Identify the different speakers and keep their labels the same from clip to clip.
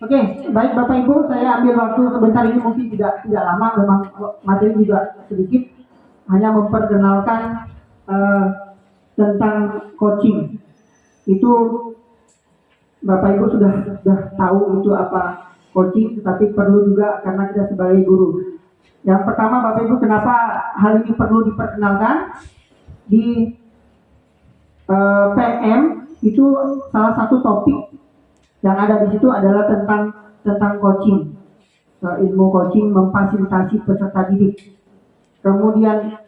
Speaker 1: Oke, baik Bapak Ibu, saya ambil waktu sebentar ini mungkin tidak lama, memang materi juga sedikit, hanya memperkenalkan eh, tentang coaching. Itu Bapak Ibu sudah tahu itu apa coaching, tetapi perlu juga karena kita sebagai guru. Yang pertama Bapak Ibu, kenapa hal ini perlu diperkenalkan? Di PM itu salah satu topik yang ada di situ adalah tentang coaching, ilmu coaching memfasilitasi peserta didik. Kemudian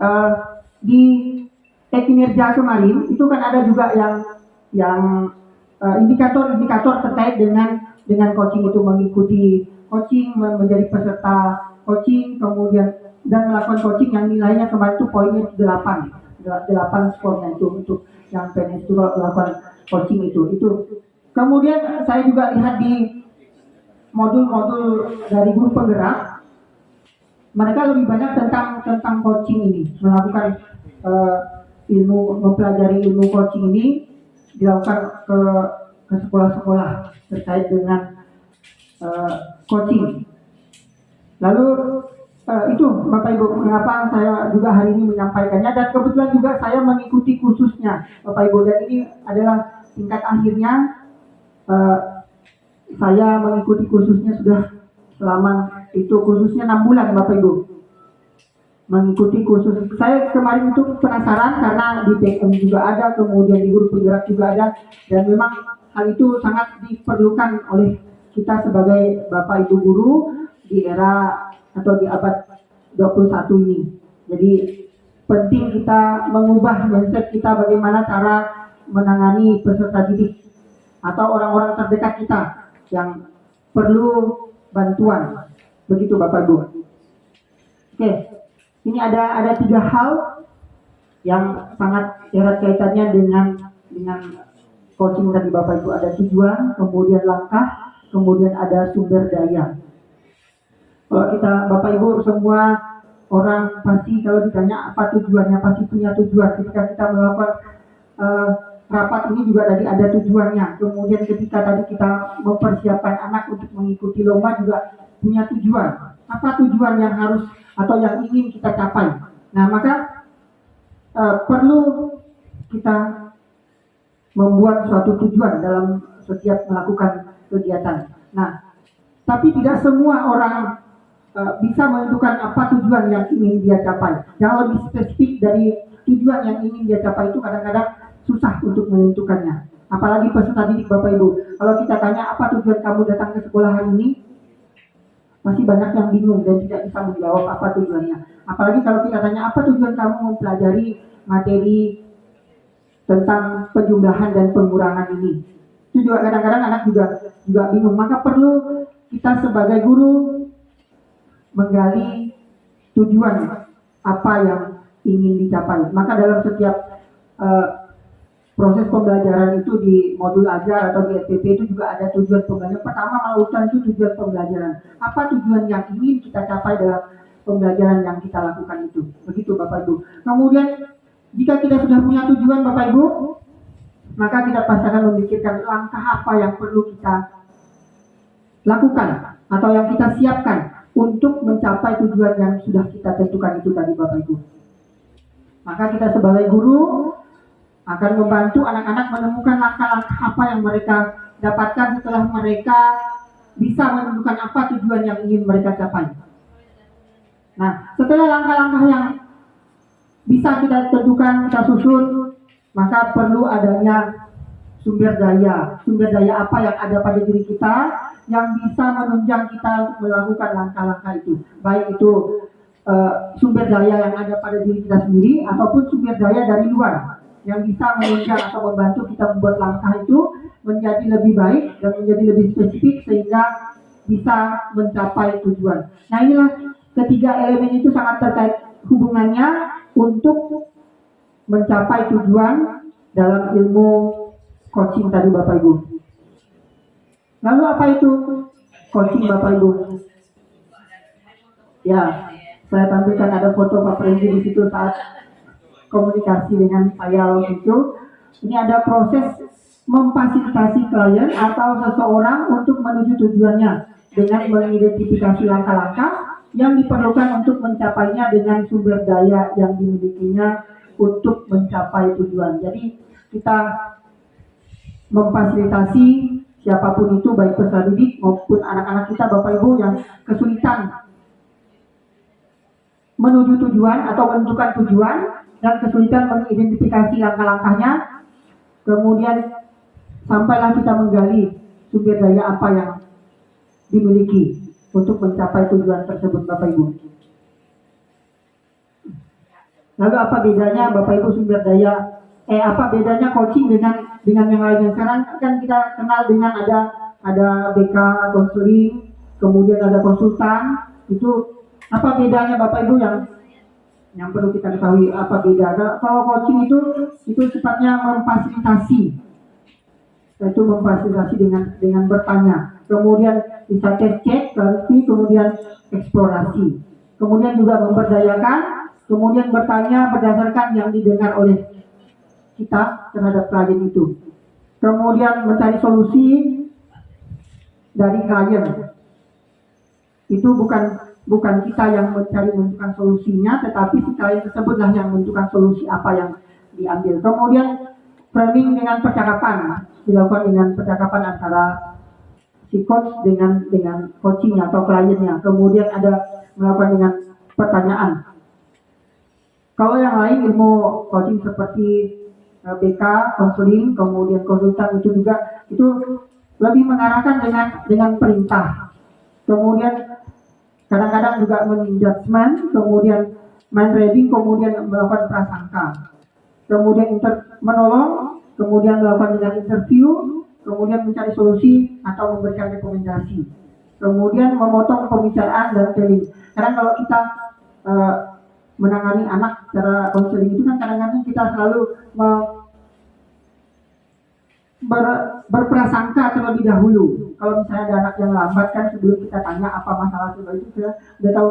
Speaker 1: uh, di kinerja kemarin itu kan ada juga yang indikator-indikator terkait dengan coaching itu, mengikuti coaching, menjadi peserta coaching, kemudian dan melakukan coaching yang nilainya kemarin itu poinnya 8 skornya itu untuk yang PNS itu melakukan coaching itu. Kemudian saya juga lihat di modul-modul dari guru penggerak, mereka lebih banyak tentang coaching ini, melakukan mempelajari ilmu coaching ini dilakukan ke sekolah-sekolah terkait dengan coaching. Lalu itu Bapak Ibu, mengapa saya juga hari ini menyampaikannya, dan kebetulan juga saya mengikuti kursusnya Bapak Ibu, dan ini adalah tingkat akhirnya. Saya mengikuti kursusnya sudah selama itu kursusnya 6 bulan Bapak Ibu. Mengikuti kursus saya kemarin itu penasaran karena di PM juga ada, kemudian di guru penggerak juga ada, dan memang hal itu sangat diperlukan oleh kita sebagai Bapak Ibu guru di era atau di abad 21 ini. Jadi penting kita mengubah mindset kita, bagaimana cara menangani peserta didik atau orang-orang terdekat kita yang perlu bantuan. Begitu Bapak Ibu. Oke, ini ada 3 hal yang sangat erat kaitannya dengan coaching tadi Bapak Ibu. Ada tujuan, kemudian langkah, kemudian ada sumber daya. Kalau kita Bapak Ibu semua orang pasti kalau ditanya apa tujuannya pasti punya tujuan. Ketika kita melakukan rapat ini juga tadi ada tujuannya. Kemudian ketika tadi kita mempersiapkan anak untuk mengikuti lomba juga punya tujuan. Apa tujuan yang harus atau yang ingin kita capai? Nah, maka perlu kita membuat suatu tujuan dalam setiap melakukan kegiatan. Nah, tapi tidak semua orang bisa menentukan apa tujuan yang ingin dia capai. Yang lebih spesifik dari tujuan yang ingin dia capai itu kadang-kadang susah untuk menentukannya. Apalagi peserta didik Bapak Ibu. Kalau kita tanya apa tujuan kamu datang ke sekolah hari ini, masih banyak yang bingung dan tidak bisa menjawab apa tujuannya. Apalagi kalau kita tanya apa tujuan kamu mempelajari materi tentang penjumlahan dan pengurangan ini. Itu juga kadang-kadang anak juga bingung. Maka perlu kita sebagai guru menggali tujuan apa yang ingin dicapai. Maka dalam setiap proses pembelajaran itu di modul ajar atau di SPP itu juga ada tujuan pembelajaran. Pertama, melakukan itu tujuan pembelajaran. Apa tujuan yang ingin kita capai dalam pembelajaran yang kita lakukan itu. Begitu Bapak Ibu. Kemudian jika kita sudah punya tujuan Bapak Ibu, maka kita pasti akan memikirkan langkah apa yang perlu kita lakukan atau yang kita siapkan untuk mencapai tujuan yang sudah kita tentukan itu tadi Bapak Ibu. Maka kita sebagai guru akan membantu anak-anak menemukan langkah-langkah apa yang mereka dapatkan setelah mereka bisa menentukan apa tujuan yang ingin mereka capai. Nah, setelah langkah-langkah yang bisa kita tentukan, kita susun, maka perlu adanya sumber daya. Sumber daya apa yang ada pada diri kita yang bisa menunjang kita melakukan langkah-langkah itu. Baik itu sumber daya yang ada pada diri kita sendiri ataupun sumber daya dari luar yang bisa menunjang atau membantu kita membuat langkah itu menjadi lebih baik dan menjadi lebih spesifik sehingga bisa mencapai tujuan. Nah, inilah ketiga elemen itu sangat terkait hubungannya untuk mencapai tujuan dalam ilmu coaching tadi Bapak Ibu. Lalu apa itu coaching Bapak Ibu? Ya, saya tampilkan ada foto Pak Predi di situ saat komunikasi dengan saya waktu itu. Ini ada proses memfasilitasi klien atau seseorang untuk menuju tujuannya dengan mengidentifikasi langkah-langkah yang diperlukan untuk mencapainya dengan sumber daya yang dimilikinya untuk mencapai tujuan. Jadi kita memfasilitasi siapapun itu, baik peserta didik maupun anak-anak kita, Bapak Ibu, yang kesulitan menuju tujuan atau menentukan tujuan dan kesulitan mengidentifikasi langkah-langkahnya. Kemudian sampailah kita menggali sumber daya apa yang dimiliki untuk mencapai tujuan tersebut, Bapak Ibu. Lalu apa bedanya, Bapak Ibu, sumber daya? Apa bedanya coaching dengan yang lainnya? Sekarang kan kita kenal dengan ada BK konseling, kemudian ada konsultan. Itu apa bedanya, Bapak Ibu, yang perlu kita ketahui? Apa beda? Kalau coaching itu sifatnya memfasilitasi, yaitu memfasilitasi dengan bertanya, kemudian bisa cek, klarifikasi, kemudian eksplorasi, kemudian juga memberdayakan, kemudian bertanya berdasarkan yang didengar oleh kita terhadap klien itu, kemudian mencari solusi dari klien. Itu bukan kita yang menentukan solusinya, tetapi si klien tersebutlah yang menentukan solusi apa yang diambil. Kemudian framing dengan percakapan, dilakukan dengan percakapan antara si coach dengan coachingnya atau kliennya. Kemudian ada melakukan dengan pertanyaan. Kalau yang lain ilmu coaching seperti BK, konseling, kemudian konsultan itu juga itu lebih mengarahkan dengan perintah. Kemudian kadang-kadang juga menjudgment, kemudian mind reading, kemudian melakukan prasangka. Kemudian menolong, kemudian melakukan dengan interview, kemudian mencari solusi atau memberikan rekomendasi. Kemudian memotong pembicaraan dan telling. Karena kalau kita menangani anak secara konseling itu kan kadang-kadang kita selalu berprasangka terlebih dahulu. Kalau misalnya ada anak yang lambat kan sebelum kita tanya apa masalah itu kita udah tahu,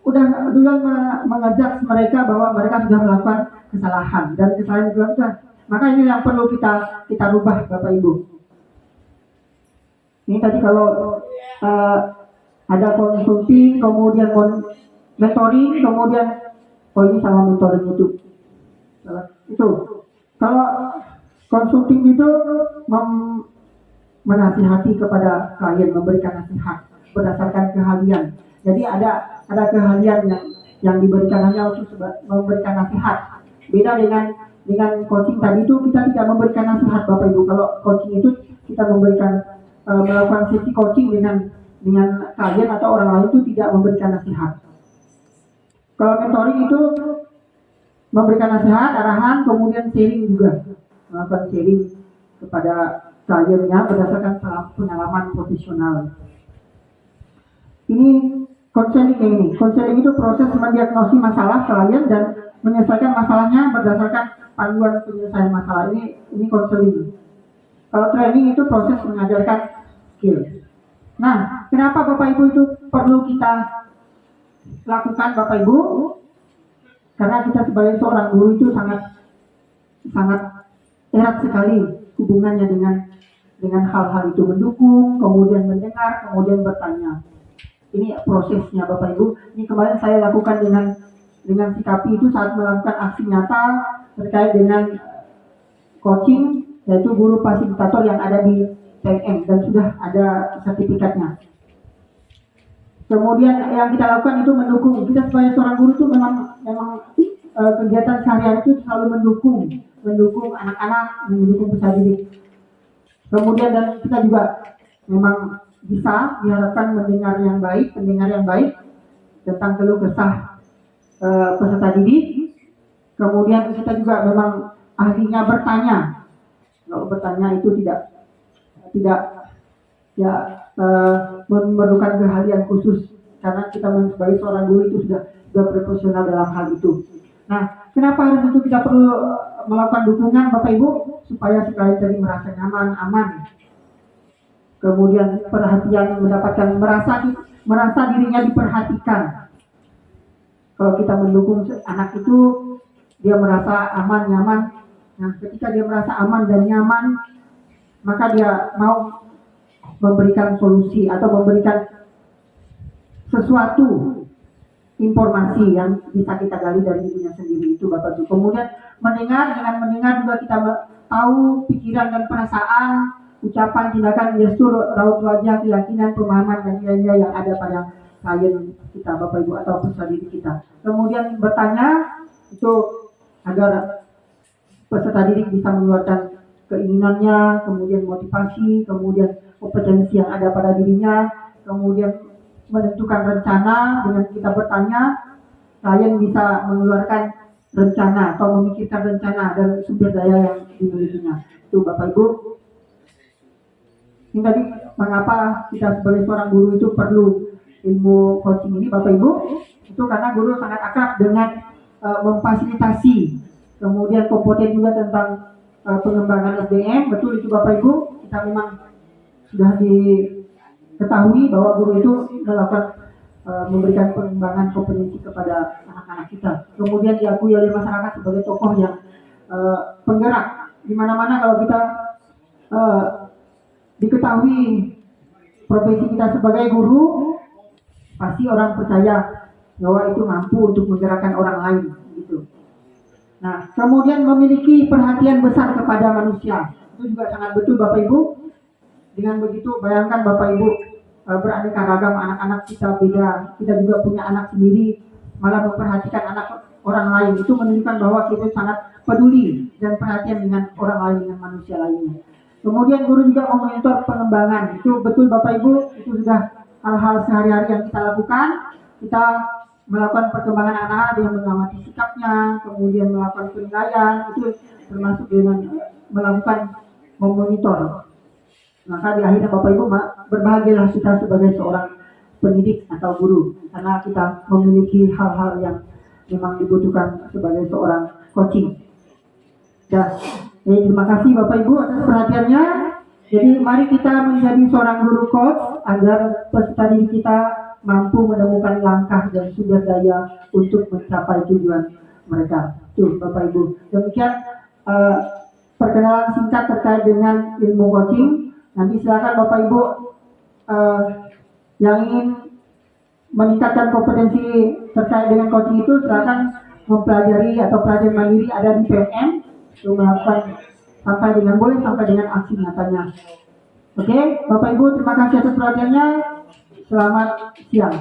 Speaker 1: udah duluan mengajak mereka bahwa mereka sudah melakukan kesalahan dan kesalahan itu kan. Maka ini yang perlu kita rubah, Bapak Ibu. Ini tadi kalau ada konsulting, kemudian mentoring, kemudian ini sama mentoring itu. Kalau konsulting itu menasihati kepada klien, memberikan nasihat berdasarkan keahlian. Jadi ada keahlian yang diberikan hanya untuk memberikan nasihat. Beda dengan coaching tadi itu kita tidak memberikan nasihat, Bapak Ibu. Kalau coaching itu kita melakukan sesi coaching dengan klien atau orang lain itu tidak memberikan nasihat. Kalau mentoring itu memberikan nasihat, arahan, kemudian sharing juga, melakukan sharing kepada kliennya berdasarkan pengalaman profesional. Ini konseling itu proses mendiagnosis masalah klien dan menyelesaikan masalahnya berdasarkan panduan penyelesaian masalah. Ini konseling. Kalau training itu proses mengajarkan skill. Nah, kenapa Bapak Ibu itu perlu kita lakukan, Bapak Ibu? Karena kita sebagai seorang guru itu sangat erat sekali hubungannya dengan hal-hal itu, mendukung, kemudian mendengar, kemudian bertanya. Ini prosesnya, Bapak Ibu. Ini kemarin saya lakukan dengan sikapi itu saat melakukan aksi nyata terkait dengan coaching, yaitu guru fasilitator yang ada di PNM dan sudah ada sertifikatnya. Kemudian yang kita lakukan itu mendukung. Kita sebagai seorang guru itu memang kegiatan sehari-hari itu selalu mendukung anak-anak, mendukung peserta didik. Kemudian dan kita juga memang bisa diharapkan pendengar yang baik tentang keluh kesah peserta didik. Kemudian kita juga memang ahlinya bertanya. Kalau bertanya itu tidak memerlukan keahlian khusus, karena kita sebagai seorang guru itu sudah profesional dalam hal itu. Nah, kenapa harus itu kita perlu melakukan dukungan, Bapak Ibu, supaya si klien tadi merasa nyaman, aman, kemudian perhatian, mendapatkan merasa dirinya diperhatikan. Kalau kita mendukung anak itu, dia merasa aman, nyaman, Nah, ketika dia merasa aman dan nyaman, maka dia mau memberikan solusi atau memberikan sesuatu informasi yang bisa kita gali dari dirinya sendiri itu Bapak Ibu. Kemudian dengan mendengar juga kita tahu pikiran dan perasaan, ucapan, tindakan, gestur, raut wajah, keyakinan, pemahaman dan nilai-nilai yang ada pada klien kita Bapak Ibu atau peserta didik kita. Kemudian bertanya itu agar peserta didik bisa mengeluarkan keinginannya, kemudian motivasi, kemudian kompetensi yang ada pada dirinya, kemudian menentukan rencana. Dengan kita bertanya, klien bisa mengeluarkan rencana atau memikirkan rencana dan sumber daya yang dimilikinya. Itu Bapak Ibu. Ini tadi mengapa kita sebagai seorang guru itu perlu ilmu coaching ini Bapak Ibu, itu karena guru sangat akrab dengan memfasilitasi, kemudian kompeten juga tentang pengembangan SDM. Betul itu Bapak Ibu, kita memang sudah diketahui bahwa guru itu melakukan memberikan pengembangan kompetensi kepada anak-anak kita. Kemudian diakui oleh masyarakat sebagai tokoh yang penggerak. Di mana-mana kalau kita diketahui profesi kita sebagai guru, pasti orang percaya bahwa itu mampu untuk menggerakkan orang lain gitu. Nah, kemudian memiliki perhatian besar kepada manusia, itu juga sangat betul Bapak Ibu. Dengan begitu, bayangkan Bapak Ibu beraneka ragam anak-anak kita beda, kita juga punya anak sendiri, malah memperhatikan anak orang lain, itu menunjukkan bahwa kita sangat peduli dan perhatian dengan orang lain, dengan manusia lainnya. Kemudian guru juga memonitor pengembangan, itu betul Bapak Ibu, itu sudah hal-hal sehari-hari yang kita lakukan. Kita melakukan perkembangan anak-anak dengan mengamati sikapnya, kemudian melakukan penilaian, itu termasuk dengan melakukan memonitor. Maka di akhirnya Bapak Ibu berbahagialah kita sebagai seorang pendidik atau guru, karena kita memiliki hal-hal yang memang dibutuhkan sebagai seorang coaching. Dan terima kasih Bapak Ibu atas perhatiannya. Jadi mari kita menjadi seorang guru coach agar peserta didik kita mampu menemukan langkah dan sumber daya untuk mencapai tujuan mereka. Tuh Bapak Ibu. Demikian perkenalan singkat terkait dengan ilmu coaching. Nanti silakan Bapak Ibu yang ingin meningkatkan kompetensi terkait dengan coaching itu, silakan mempelajari atau pelajaran mandiri ada di PMM. Untuk melakukan sampai dengan aksi nyatanya. Oke, Bapak Ibu, terima kasih atas perhatiannya. Selamat siang.